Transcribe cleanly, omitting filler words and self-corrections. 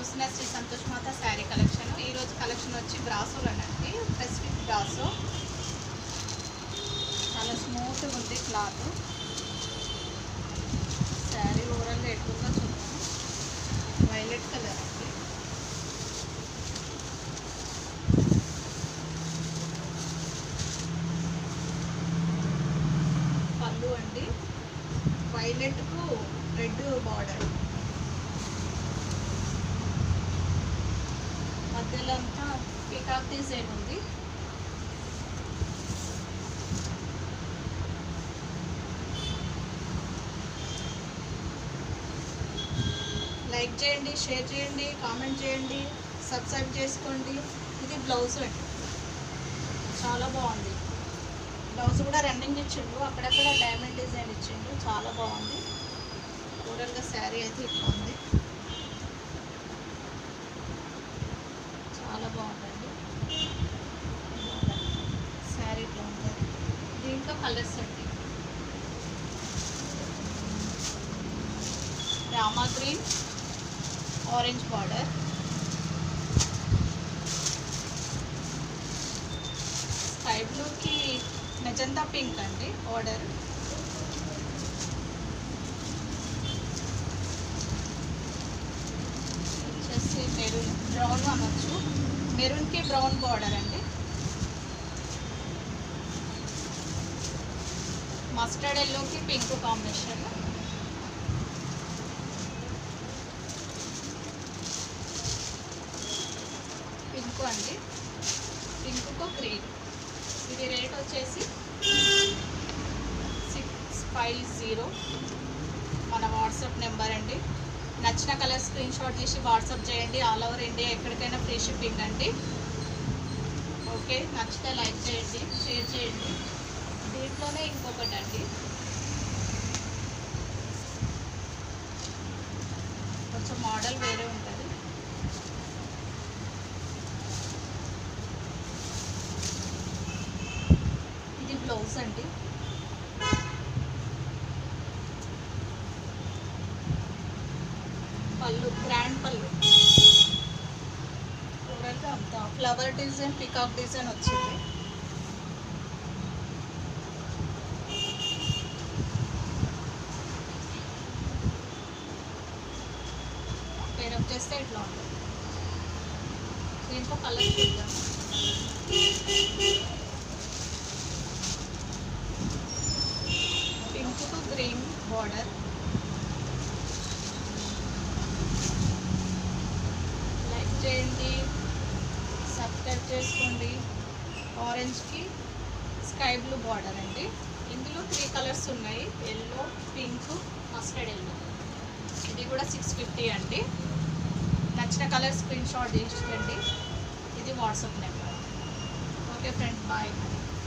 చూసిన శ్రీ సంతోష్ మాత శారీ కలెక్షన్. ఈరోజు కలెక్షన్ వచ్చి బ్రాసోలోనండి. స్పెసిఫిక్ బ్రాసో చాలా స్మూత్గా ఉంది క్లాత్. శారీ ఓవరాల్గా ఎట్లుందో చూద్దాం. వైలెట్ కలర్ అండి. పళ్ళు అండి వైలెట్కు రెడ్ బార్డర్, మధ్యలో అంతా పీకాక్ డిజైన్ ఉంది. లైక్ చేయండి, షేర్ చేయండి, కామెంట్ చేయండి, సబ్స్క్రైబ్ చేసుకోండి. ఇది బ్లౌజ్ అండి, చాలా బాగుంది. బ్లౌజ్ కూడా రన్నింగ్ ఇచ్చిండు, అక్కడక్కడ డైమండ్ డిజైన్ ఇచ్చిండు, చాలా బాగుంది. ఓవరాల్గా శారీ అయితే ఇట్లా ఉంది, చాలా బాగుందండి. శారీ ఇట్లా ఉంటుంది. దీంట్లో కలర్స్ అండి, Rama green, orange border, sky బ్లూకి మెజంతా పింక్ అండి బార్డర్, వచ్చేసి మెరూన్ బ్రౌన్ అనొచ్చు, మెరూన్కి బ్రౌన్ బార్డర్ అండి. మస్టర్డ్ ఎల్లోకి పింక్ కాంబినేషన్, పింక్ అండి, పింక్కు గ్రీన్. ఇది రేట్ వచ్చేసి 650 మన వాట్సాప్ నెంబర్ అండి. నచ్చిన కలర్ స్క్రీన్ షాట్ తీసి వాట్సాప్ చేయండి. ఆల్ ఓవర్ ఇండియా ఎక్కడికైనా ఫ్రీ షిప్పింగ్ అండి. ఓకే, నచ్చితే లైక్ చేయండి, షేర్ చేయండి. దీంట్లోనే ఇంకొకటి అండి, కొంచెం మోడల్ వేరే ఉంటుంది. ఇది బ్లౌజ్ అండి, పళ్ళు గ్రాండ్ పళ్ళు, ఓవరాల్గా అంతా ఫ్లవర్ డిజైన్, పికాక్ డిజైన్ వచ్చింది. పేరప్ చేస్తే ఇట్లా ఉంటుంది. దీంట్లో కలర్ చూద్దాం. పింక్కు గ్రీన్ బార్డర్, లైక్ చేయండి, సబ్స్క్రైబ్ చేసుకోండి. ఆరెంజ్కి స్కై బ్లూ బార్డర్ అండి. ఇందులో 3 కలర్స్ ఉన్నాయి, ఎల్లో, పింక్, మస్టర్డ్ ఎల్లో. ఇది కూడా 650 అండి. నచ్చిన కలర్ స్క్రీన్ షాట్ తీసుకోండి. ఇది WhatsApp number. Okay friends, bye.